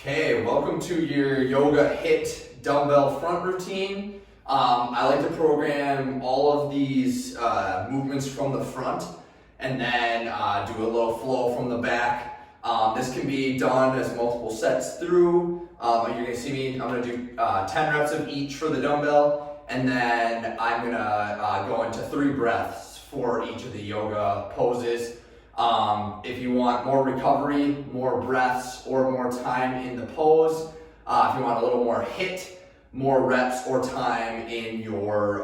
Okay, welcome to your yoga HIIT dumbbell front routine. I like to program all of these movements from the front and then do a little flow from the back. This can be done as multiple sets through. You're gonna see me, I'm gonna do 10 reps of each for the dumbbell, and then I'm gonna go into 3 breaths for each of the yoga poses. If you want more recovery, more breaths, or more time in the pose, if you want a little more HIIT, more reps or time in your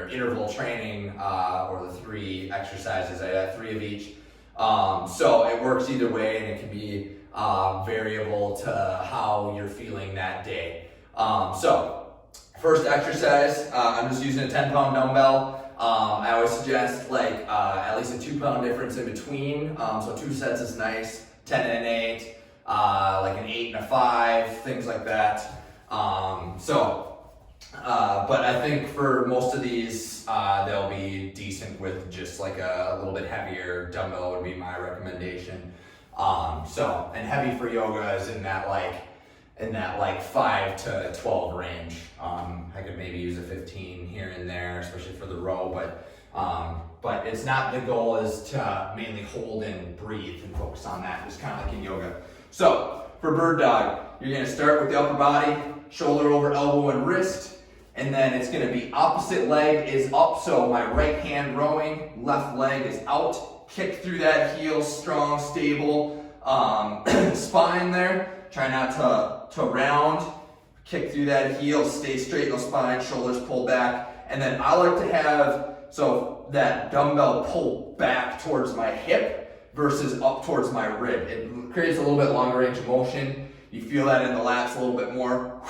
interval training, or the 3 exercises, I have 3 of each. So it works either way, and it can be variable to how you're feeling that day. So first exercise, I'm just using a 10-pound dumbbell. I always suggest at least a 2-pound difference in between. So 2 sets is nice, 10 and an 8, like an 8 and a 5, things like that. But I think for most of these, they'll be decent with just like a little bit heavier dumbbell would be my recommendation. And heavy for yoga is in that 5 to 12 range. I could maybe use a 15 here and there, especially for the row, but it's not, the goal is to mainly hold and breathe and focus on that, just kind of like in yoga. So for bird dog, you're gonna start with the upper body, shoulder over elbow and wrist, and then it's gonna be opposite leg is up, so my right hand rowing, left leg is out, kick through that heel, strong, stable spine there. Try not to round, kick through that heel, stay straight in the spine, shoulders pull back. And then I like to have, so that dumbbell pull back towards my hip versus up towards my rib. It creates a little bit longer range of motion. You feel that in the lats a little bit more.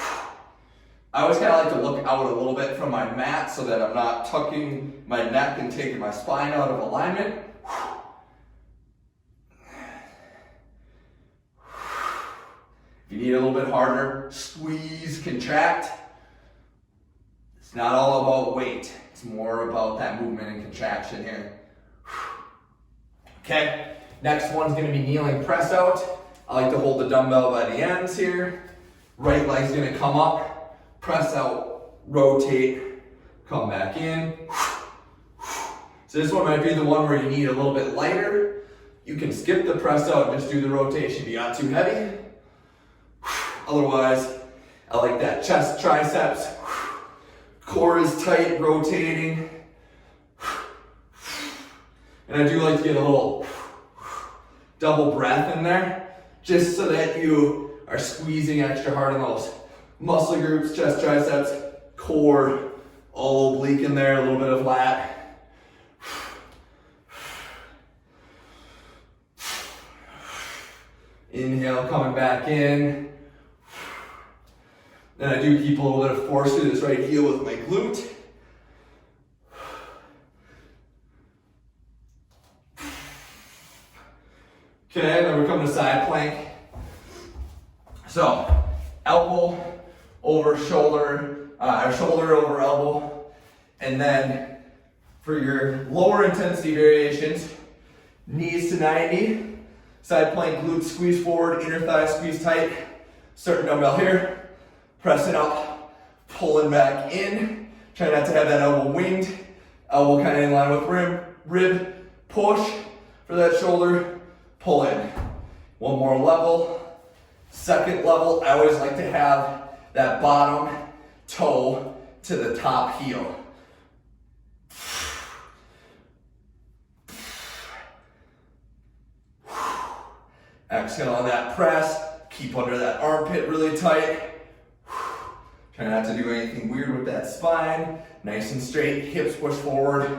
I always kind of like to look out a little bit from my mat so that I'm not tucking my neck and taking my spine out of alignment. If you need a little bit harder, squeeze, contract. It's not all about weight. It's more about that movement and contraction here. Okay, next one's gonna be kneeling press out. I like to hold the dumbbell by the ends here. Right leg's gonna come up, press out, rotate, come back in. So this one might be the one where you need a little bit lighter. You can skip the press out and just do the rotation if you got too heavy. Otherwise, I like that chest, triceps, core is tight, rotating. And I do like to get a little double breath in there, just so that you are squeezing extra hard on those muscle groups, chest, triceps, core, all oblique in there, a little bit of lat. Inhale, coming back in. Then I do keep a little bit of force through this right heel with my glute. Okay, then we're coming to side plank. So, elbow over shoulder, or shoulder over elbow. And then for your lower intensity variations, knees to 90, side plank, glutes squeeze forward, inner thigh squeeze tight. Certain dumbbell here. Pressing up, pulling back in. Try not to have that elbow winged. Elbow kind of in line with rib. Push for that shoulder, pull in. One more level. Second level, I always like to have that bottom toe to the top heel. Exhale on that press. Keep under that armpit really tight. Try not to do anything weird with that spine. Nice and straight, hips push forward.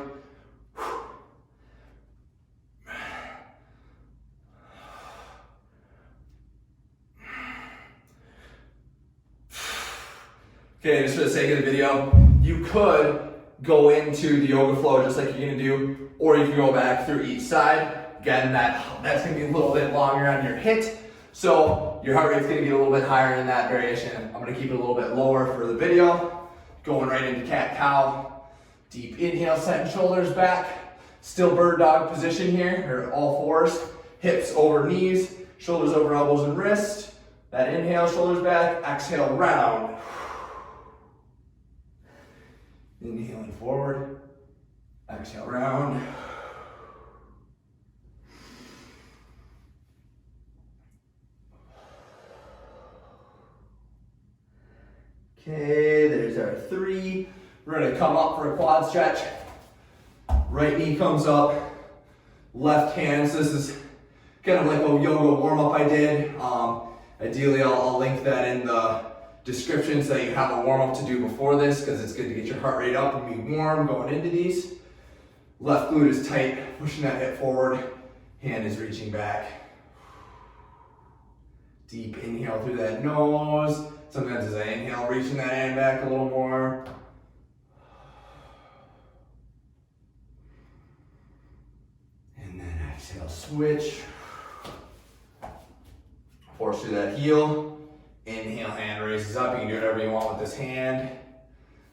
Okay, just for the sake of the video, you could go into the yoga flow just like you're gonna do, or you can go back through each side. Again, that's gonna be a little bit longer on your HIIT. So your heart rate's gonna get a little bit higher in that variation. I'm gonna keep it a little bit lower for the video. Going right into cat-cow. Deep inhale, send shoulders back. Still bird dog position here, or all fours. Hips over knees, shoulders over elbows and wrists. That inhale, shoulders back, exhale, round. Inhaling forward, exhale, round. Okay, there's our 3. We're gonna come up for a quad stretch. Right knee comes up, left hand. So this is kind of like a yoga warm-up I did. Ideally, I'll link that in the description so that you have a warm-up to do before this, because it's good to get your heart rate up and be warm going into these. Left glute is tight, pushing that hip forward. Hand is reaching back. Deep inhale through that nose. Sometimes as I inhale, reaching that hand back a little more. And then exhale, switch. Force through that heel. Inhale, hand raises up. You can do whatever you want with this hand.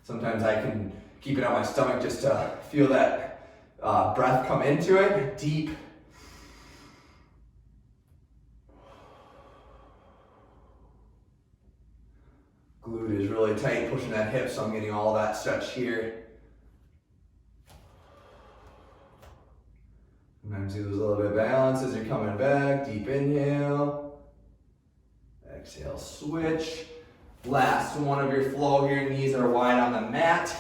Sometimes I can keep it on my stomach just to feel that breath come into it. Deep. Glute is really tight, pushing that hip, so I'm getting all that stretch here. Sometimes you lose a little bit of balance as you're coming back. Deep inhale. Exhale, switch. Last one of your flow here. Knees are wide on the mat.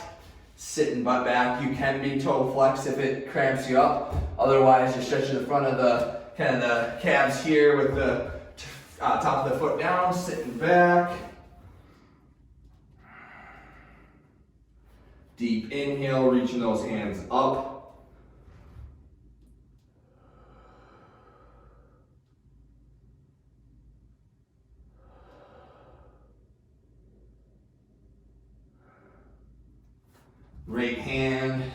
Sitting butt back. You can be toe flex if it cramps you up. Otherwise, you're stretching the front of the kind of the calves here with the top of the foot down. Sitting back. Deep inhale, reaching those hands up. Right hand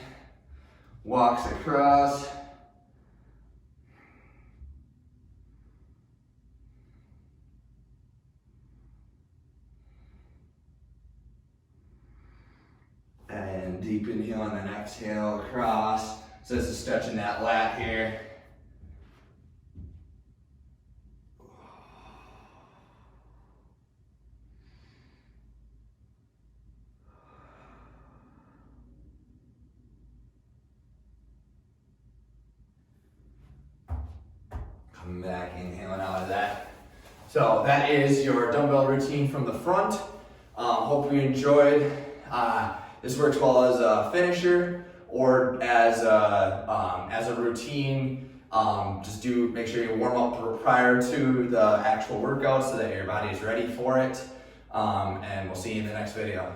walks across. And deep inhale and then exhale across. So this is stretching that lat here. Coming back, inhaling out of that. So that is your dumbbell routine from the front. Hope you enjoyed. This works well as a finisher or as a routine. Just make sure you warm up prior to the actual workout so that your body is ready for it. And we'll see you in the next video.